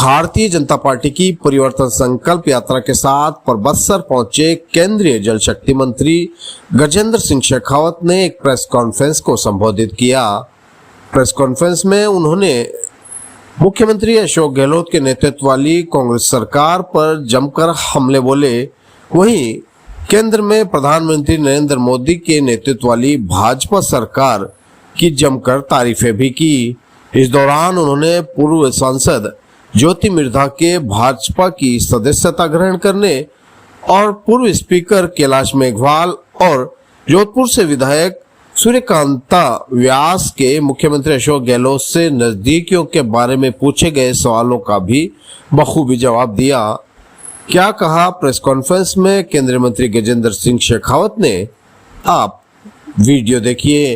Bharatiya Janata party की परिवर्तन संकल्प यात्रा के साथ परबत्सर पहुंचे केंद्रीय जल शक्ति मंत्री गजेंद्र सिंह शेखावत ने एक प्रेस कॉन्फ्रेंस को संबोधित किया। प्रेस कॉन्फ्रेंस में उन्होंने मुख्यमंत्री अशोक गहलोत के नेतृत्व वाली कांग्रेस सरकार पर जमकर हमले बोले। वहीं केंद्र में प्रधानमंत्री नरेंद्र मोदी के नेतृत्व वाली भाजपा सरकार की जमकर तारीफें भी की। इस दौरान उन्होंने पूर्व सांसद ज्योति मिर्धा के भाजपा की सदस्यता ग्रहण करने और पूर्व स्पीकर कैलाश मेघवाल और जोधपुर से विधायक सूर्यकांता व्यास के मुख्यमंत्री अशोक गहलोत से नजदीकियों के बारे में पूछे गए सवालों का भी बखूबी जवाब दिया। क्या कहा प्रेस कॉन्फ्रेंस में केंद्रीय मंत्री गजेंद्र सिंह शेखावत ने, आप वीडियो देखिए।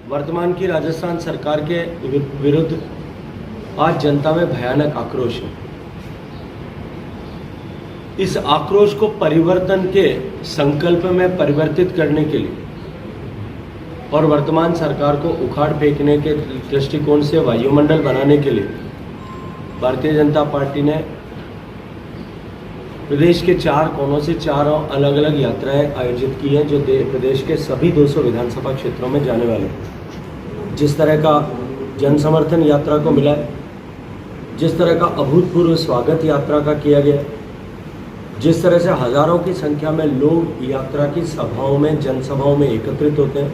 वर्तमान की राजस्थान सरकार के विरुद्ध आज जनता में भयानक आक्रोश है। इस आक्रोश को परिवर्तन के संकल्प में परिवर्तित करने के लिए और वर्तमान सरकार को उखाड़ फेंकने के दृष्टिकोण से वायुमंडल बनाने के लिए भारतीय जनता पार्टी ने प्रदेश के 4 कोनों से 4 अलग अलग यात्राएं आयोजित की हैं, जो प्रदेश के सभी 200 विधानसभा क्षेत्रों में जाने वाले हैं। जिस तरह का जन समर्थन यात्रा को मिला है, जिस तरह का अभूतपूर्व स्वागत यात्रा का किया गया, जिस तरह से हजारों की संख्या में लोग यात्रा की सभाओं में, जनसभाओं में एकत्रित होते हैं,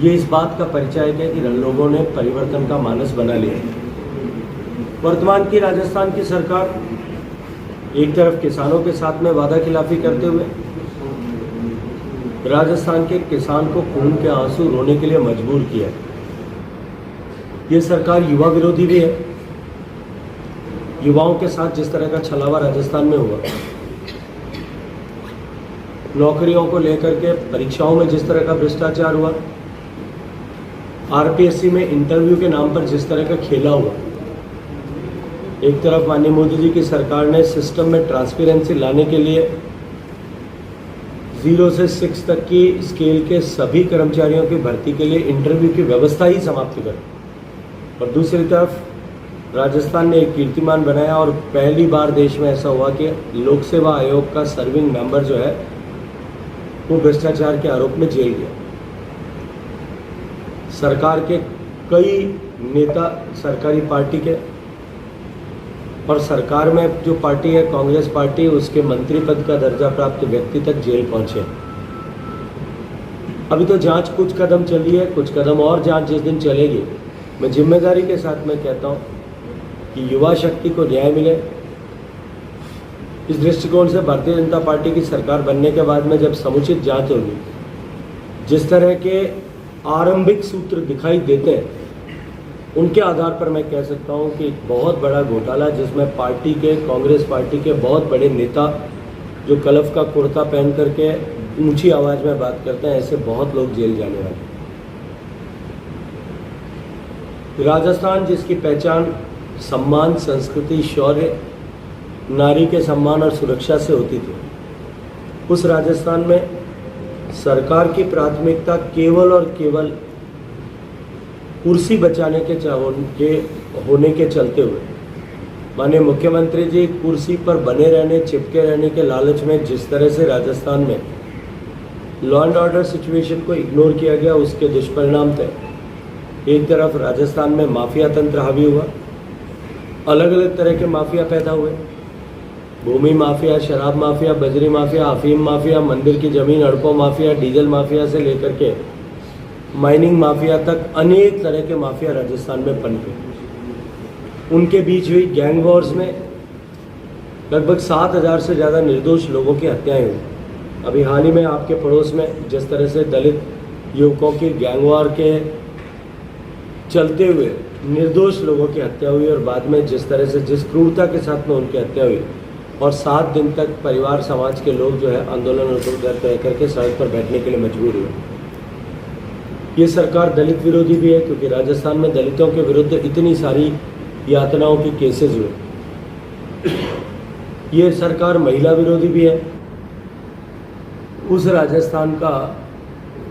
ये इस बात का परिचय है कि लोगों ने परिवर्तन का मानस बना लिया है। वर्तमान की राजस्थान की सरकार एक तरफ किसानों के साथ में वादा खिलाफी करते हुए राजस्थान के किसान को खून के आंसू रोने के लिए मजबूर किया है। ये सरकार युवा विरोधी भी है। युवाओं के साथ जिस तरह का छलावा राजस्थान में हुआ, नौकरियों को लेकर के परीक्षाओं में जिस तरह का भ्रष्टाचार हुआ, आरपीएससी में इंटरव्यू के नाम पर जिस तरह का खेला हुआ, एक तरफ माननीय मोदी जी की सरकार ने सिस्टम में ट्रांसपेरेंसी लाने के लिए 0 से 6 तक की स्केल के सभी कर्मचारियों की भर्ती के लिए इंटरव्यू की व्यवस्था ही समाप्त कर, और दूसरी तरफ राजस्थान ने एक कीर्तिमान बनाया और पहली बार देश में ऐसा हुआ कि लोक सेवा आयोग का सर्विंग मेंबर जो है वो भ्रष्टाचार के आरोप में जेल गया। सरकार के कई नेता सरकारी पार्टी के और सरकार में जो पार्टी है कांग्रेस पार्टी, उसके मंत्री पद का दर्जा प्राप्त व्यक्ति तक जेल पहुंचे। अभी तो जांच कुछ कदम चली है, कुछ कदम और जांच जिस दिन चलेगी, मैं जिम्मेदारी के साथ में कहता हूं कि युवा शक्ति को न्याय मिले। इस दृष्टिकोण से भारतीय जनता पार्टी की सरकार बनने के बाद में जब समुचित जांच होगी, जिस तरह के आरंभिक सूत्र दिखाई देते हैं, उनके आधार पर मैं कह सकता हूं कि एक बहुत बड़ा घोटाला जिसमें पार्टी के, कांग्रेस पार्टी के बहुत बड़े नेता जो कलफ का कुर्ता पहन करके ऊंची आवाज में बात करते हैं, ऐसे बहुत लोग जेल जाने वाले। राजस्थान जिसकी पहचान सम्मान, संस्कृति, शौर्य, नारी के सम्मान और सुरक्षा से होती थी, उस राजस्थान में सरकार की प्राथमिकता केवल और केवल कुर्सी बचाने के होने के चलते हुए माननीय मुख्यमंत्री जी कुर्सी पर बने रहने, चिपके रहने के लालच में जिस तरह से राजस्थान में लॉ एंड ऑर्डर सिचुएशन को इग्नोर किया गया, उसके दुष्परिणाम थे। एक तरफ राजस्थान में माफिया तंत्र हावी हुआ, अलग अलग तरह के माफिया पैदा हुए, भूमि माफिया, शराब माफिया, बजरी माफिया, अफीम माफिया, मंदिर की जमीन हड़पों माफिया, डीजल माफिया से लेकर के माइनिंग माफिया तक अनेक तरह के माफिया राजस्थान में पनपे। उनके बीच हुई गैंग वॉर्स में लगभग 7,000 से ज़्यादा निर्दोष लोगों की हत्याएं हुई। अभी हाल ही में आपके पड़ोस में जिस तरह से दलित युवकों की गैंग वॉर के चलते हुए निर्दोष लोगों की हत्या हुई, और बाद में जिस तरह से जिस क्रूरता के साथ में उनकी हत्या हुई, और 7 दिन तक परिवार समाज के लोग जो है आंदोलन तय करके सड़क पर बैठने के लिए मजबूर हुए। ये सरकार दलित विरोधी भी है, क्योंकि राजस्थान में दलितों के विरुद्ध इतनी सारी यातनाओं की केसेस हुए। ये सरकार महिला विरोधी भी है। उस राजस्थान का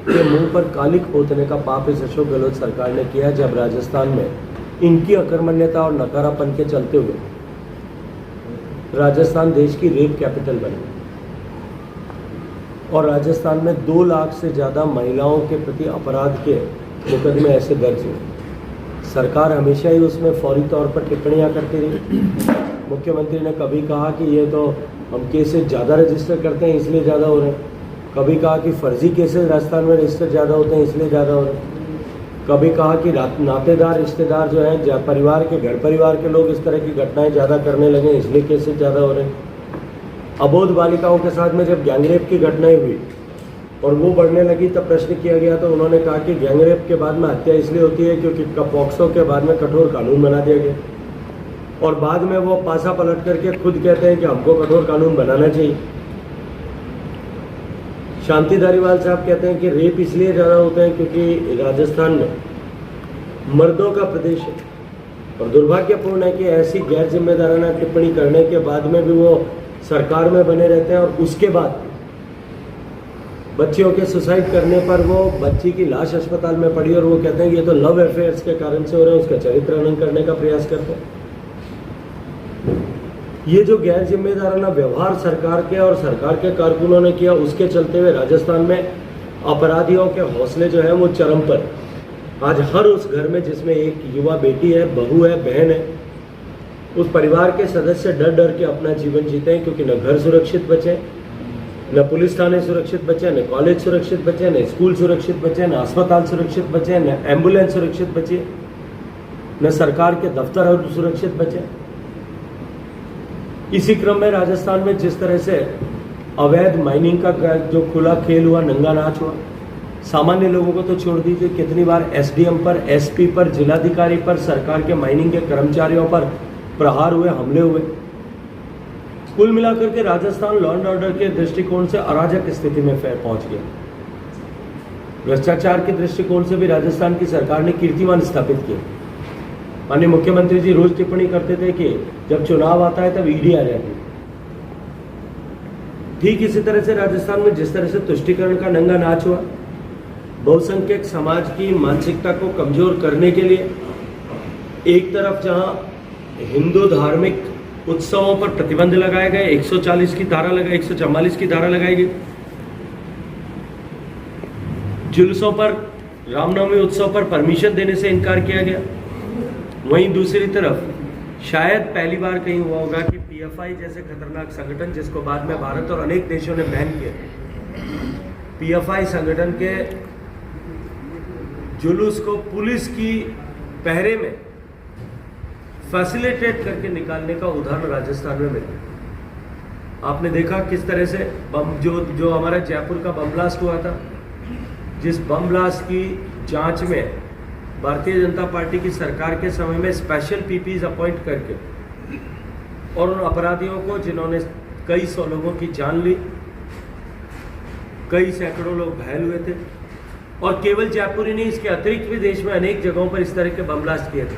के मुंह पर कालिक पोतने का पाप इस अशोक गहलोत सरकार ने किया, जब राजस्थान में इनकी अकर्मण्यता और नकारापन के चलते हुए राजस्थान देश की रेप कैपिटल बनी और राजस्थान में 2 लाख से ज़्यादा महिलाओं के प्रति अपराध के मुकदमे ऐसे दर्ज हुए। सरकार हमेशा ही उसमें फौरी तौर पर टिप्पणियां करती रही। मुख्यमंत्री ने कभी कहा कि ये तो हम केसेस ज़्यादा रजिस्टर करते हैं इसलिए ज़्यादा हो रहे हैं, कभी कहा कि फर्जी केसेस राजस्थान में रजिस्टर ज़्यादा होते हैं इसलिए ज़्यादा हो रहे हैं, कभी कहा कि नातेदार रिश्तेदार जो हैं परिवार के घर परिवार के लोग इस तरह की घटनाएं ज़्यादा करने लगे इसलिए केसेस ज़्यादा हो रहे हैं। अबोध बालिकाओं के साथ में जब गैंगरेप की घटनाएं हुई और वो बढ़ने लगी तब प्रश्न किया गया तो उन्होंने कहा कि गैंगरेप के बाद में हत्या इसलिए होती है क्योंकि पॉक्सो के बाद में कठोर कानून बना दिया गया और बाद में वो पासा पलट करके खुद कहते हैं कि हमको कठोर कानून बनाना चाहिए। शांति धारीवाल साहब कहते हैं कि रेप इसलिए ज़्यादा होते हैं क्योंकि राजस्थान में मर्दों का प्रदेश है और दुर्भाग्यपूर्ण है कि ऐसी गैर जिम्मेदाराना टिप्पणी करने के बाद में भी वो सरकार में बने रहते हैं और उसके बाद बच्चियों के सुसाइड करने पर वो बच्ची की लाश अस्पताल में पड़ी और वो कहते हैं कि ये तो लव अफेयर्स के कारण से हो रहे हैं, उसका चरित्र हनन करने का प्रयास करते हैं। ये जो गैर जिम्मेदाराना व्यवहार सरकार के और सरकार के कारकुनों ने किया उसके चलते हुए राजस्थान में अपराधियों के हौसले जो है वो चरम पर। आज हर उस घर में जिसमें एक युवा बेटी है, बहू है, बहन है, उस परिवार के सदस्य डर डर के अपना जीवन जीते हैं क्योंकि न घर सुरक्षित बचे, न पुलिस थाने सुरक्षित बचे, न कॉलेज सुरक्षित बचे, न स्कूल सुरक्षित बचे, न अस्पताल सुरक्षित बचे, न एम्बुलेंस सुरक्षित बचे, न सरकार के दफ्तर सुरक्षित बचे। इसी क्रम में राजस्थान में जिस तरह से अवैध माइनिंग का जो खुला खेल हुआ, नंगा नाच हुआ, सामान्य लोगों को तो छोड़ दीजिए, कितनी बार एसडीएम पर, एसपी पर, जिलाधिकारी पर, सरकार के माइनिंग के कर्मचारियों पर प्रहार हुए, हमले हुए। कुल मिलाकर के राजस्थान लॉ एंड ऑर्डर के दृष्टिकोण से अराजक स्थिति में पहुंच गया। भ्रष्टाचार के दृष्टिकोण से भी राजस्थान की सरकार ने कीर्तिमान स्थापित किया। माननीय मुख्यमंत्री जी रोज टिप्पणी करते थे कि जब चुनाव आता है तब ईडी आ जाती है। ठीक इसी तरह से राजस्थान में जिस तरह से तुष्टीकरण का नंगा नाच हुआ, बहुसंख्यक समाज की मानसिकता को कमजोर करने के लिए एक तरफ जहां हिंदू धार्मिक उत्सवों पर प्रतिबंध लगाए गए, 144 की धारा लगाई, 144 की धारा लगाई गई, जुलूसों पर, रामनवमी उत्सव पर परमिशन देने से इनकार किया गया। वहीं दूसरी तरफ शायद पहली बार कहीं हुआ होगा कि पीएफआई जैसे खतरनाक संगठन, जिसको बाद में भारत और अनेक देशों ने बैन किया, पीएफआई संगठन के जुलूस को पुलिस की पहरे में फैसिलिटेट करके निकालने का उदाहरण राजस्थान में मिला। आपने देखा किस तरह से बम जो हमारा जयपुर का बम ब्लास्ट हुआ था, जिस बम ब्लास्ट की जांच में भारतीय जनता पार्टी की सरकार के समय में स्पेशल पीपीज अपॉइंट करके और उन अपराधियों को जिन्होंने कई 100 लोगों की जान ली, कई सैकड़ों लोग घायल हुए थे और केवल जयपुर ही नहीं, इसके अतिरिक्त भी देश में अनेक जगहों पर इस तरह के बम ब्लास्ट किए थे।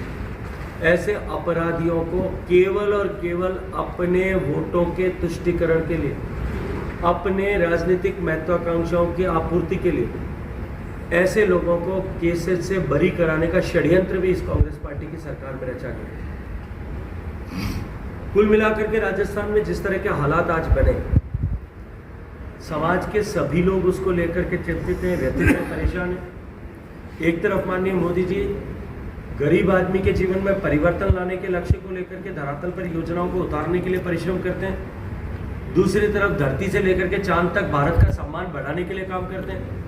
ऐसे अपराधियों को केवल और केवल अपने वोटों के तुष्टीकरण के लिए, अपने राजनीतिक महत्वाकांक्षाओं की आपूर्ति के लिए ऐसे लोगों को केसेस से बरी कराने का षड्यंत्र भी इस कांग्रेस पार्टी की सरकार में रचा गया। कुल मिलाकर के राजस्थान में जिस तरह के हालात आज बने, समाज के सभी लोग उसको लेकर के चिंतित हैं, व्यथित हैं, परेशान हैं। एक तरफ माननीय मोदी जी गरीब आदमी के जीवन में परिवर्तन लाने के लक्ष्य को लेकर के धरातल पर योजनाओं को उतारने के लिए परिश्रम करते हैं, दूसरी तरफ धरती से लेकर के चांद तक भारत का सम्मान बढ़ाने के लिए काम करते हैं।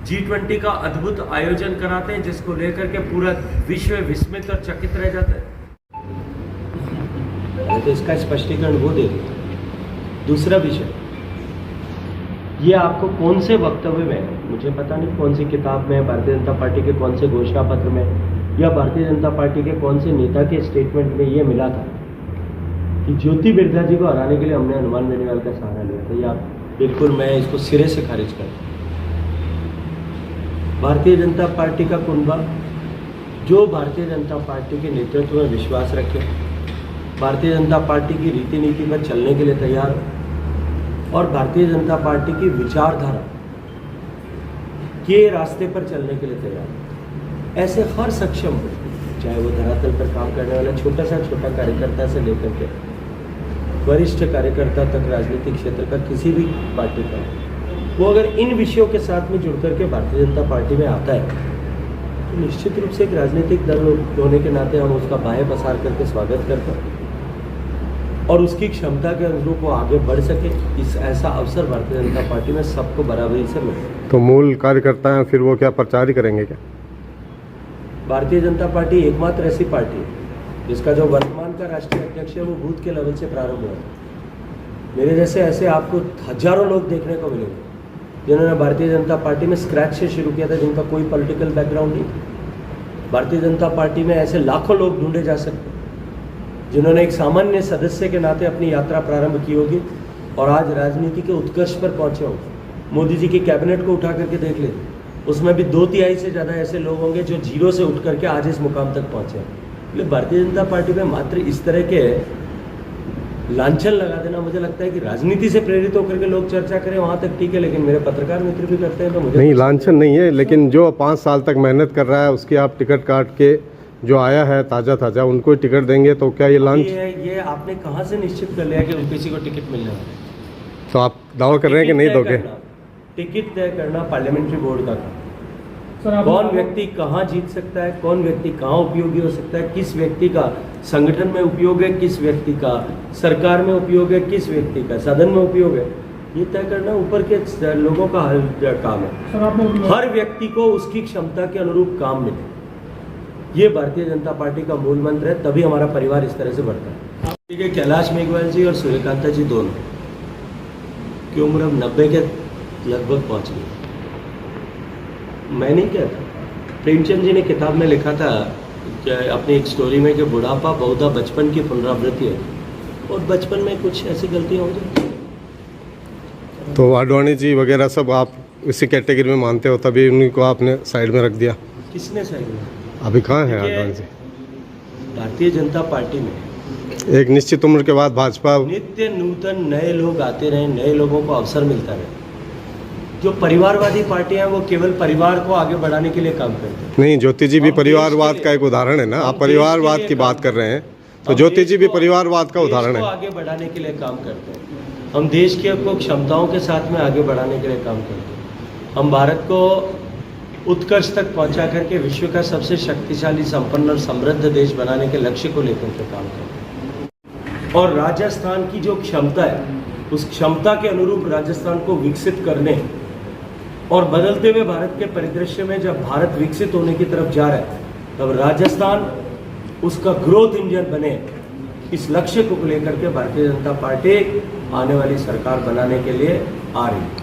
G20 का अद्भुत आयोजन कराते हैं जिसको लेकर के पूरा विश्व विस्मित और चकित रह जाता है। तो इसका स्पष्टीकरण वो दे दिया। दूसरा विषय, ये आपको कौन से वक्तव्य में, मुझे पता नहीं कौन सी किताब में, भारतीय जनता पार्टी के कौन से घोषणा पत्र में या भारतीय जनता पार्टी के कौन से नेता के स्टेटमेंट में ये मिला था कि ज्योति बिरला जी को हराने के लिए हमने हनुमान बेनीवाल का सहारा लिया था। या बिल्कुल मैं इसको सिरे से खारिज करता हूँ। भारतीय जनता पार्टी का कुनबा जो भारतीय जनता पार्टी के नेतृत्व में विश्वास रखे, भारतीय जनता पार्टी की रीति नीति पर चलने के लिए तैयार हो और भारतीय जनता पार्टी की विचारधारा के रास्ते पर चलने के लिए तैयार हो, ऐसे हर सक्षम चाहे वो धरातल पर काम करने वाला छोटा कार्यकर्ता से लेकर के वरिष्ठ कार्यकर्ता तक राजनीतिक क्षेत्र का किसी भी पार्टी का, वो अगर इन विषयों के साथ में जुड़ करके भारतीय जनता पार्टी में आता है तो निश्चित रूप से एक राजनीतिक दल होने के नाते हम उसका बाहें पसार करके स्वागत करते हैं और उसकी क्षमता के अनुरूप वो आगे बढ़ सके। इस ऐसा अवसर भारतीय जनता पार्टी में सबको बराबरी से मिले। तो मूल कार्यकर्ता हैं, फिर वो क्या प्रचार ही करेंगे क्या? भारतीय जनता पार्टी एकमात्र ऐसी पार्टी है जिसका जो वर्तमान का राष्ट्रीय अध्यक्ष है वो बूथ के लेवल से प्रारंभ हुआ। मेरे जैसे ऐसे आपको हजारों लोग देखने को मिलेंगे जिन्होंने भारतीय जनता पार्टी में स्क्रैच से शुरू किया था, जिनका कोई पॉलिटिकल बैकग्राउंड नहीं। भारतीय जनता पार्टी में ऐसे लाखों लोग ढूंढे जा सकते जिन्होंने एक सामान्य सदस्य के नाते अपनी यात्रा प्रारंभ की होगी और आज राजनीति के उत्कर्ष पर पहुंचे होंगे। मोदी जी की कैबिनेट को उठा करके देख ले, उसमें भी 2/3 से ज़्यादा ऐसे लोग होंगे जो जीरो से उठ करके आज इस मुकाम तक पहुंचे हैं। इसलिए भारतीय जनता पार्टी में मात्र इस तरह के लांछन लगा देना, मुझे लगता है कि राजनीति से प्रेरित होकर के लोग चर्चा करें वहाँ तक ठीक है, लेकिन मेरे पत्रकार मित्र भी करते हैं तो मुझे नहीं, लांछन नहीं है, लेकिन जो 5 साल तक मेहनत कर रहा है उसकी आप टिकट काट के जो आया है ताज़ा उनको टिकट देंगे तो क्या ये लांछ? ये आपने कहाँ से निश्चित कर लिया कि किसी को टिकट मिलने वाला है? तो आप दावा कर रहे हैं कि नहीं दोगे? टिकट तय करना पार्लियामेंट्री बोर्ड का काम। कौन व्यक्ति कहाँ जीत सकता है, कौन व्यक्ति कहाँ उपयोगी हो सकता है, किस व्यक्ति का संगठन में उपयोग है, किस व्यक्ति का सरकार में उपयोग है, किस व्यक्ति का सदन में उपयोग है, ये तय करना ऊपर के लोगों का काम है। हर व्यक्ति को उसकी क्षमता के अनुरूप काम मिले, ये भारतीय जनता पार्टी का मूल मंत्र है, तभी हमारा परिवार इस तरह से बढ़ता है। ठीक है, कैलाश मेघवाल जी और सूर्यकांता जी दोनों की उम्र अब 90 के लगभग पहुंच गई। मैं नहीं कहता, प्रेमचंद जी ने किताब में लिखा था अपनी एक स्टोरी में कि बुढ़ापा बहुधा बचपन की पुनरावृत्ति है और बचपन में कुछ ऐसी गलतियाँ हो जाती हैं। तो आडवाणी जी वगैरह सब आप इसी कैटेगरी में मानते हो, तभी उन्हीं को आपने साइड में रख दिया? किसने साइड में? अभी कहाँ हैं आडवाणी जी? भारतीय जनता पार्टी में एक निश्चित उम्र के बाद भाजपा नित्य नूतन नए लोग आते रहे, नए लोगों को अवसर मिलता रहे। जो परिवारवादी पार्टियां हैं वो केवल परिवार को आगे बढ़ाने के लिए काम करते हैं। नहीं, ज्योति जी भी परिवारवाद का एक उदाहरण है ना। आप परिवारवाद की बात कर रहे हैं तो ज्योति जी भी परिवारवाद का उदाहरण है। आगे बढ़ाने के लिए काम करते हैं हम, देश के को क्षमताओं के साथ में आगे बढ़ाने के लिए काम करते हैं हम। भारत को उत्कर्ष तक पहुंचा करके विश्व का सबसे शक्तिशाली, संपन्न और समृद्ध देश बनाने के लक्ष्य को लेकर के काम करते हैं। और राजस्थान की जो क्षमता है उस क्षमता के अनुरूप राजस्थान को विकसित करने और बदलते हुए भारत के परिदृश्य में जब भारत विकसित होने की तरफ जा रहा है तब राजस्थान उसका ग्रोथ इंजन बने, इस लक्ष्य को लेकर के भारतीय जनता पार्टी आने वाली सरकार बनाने के लिए आ रही है।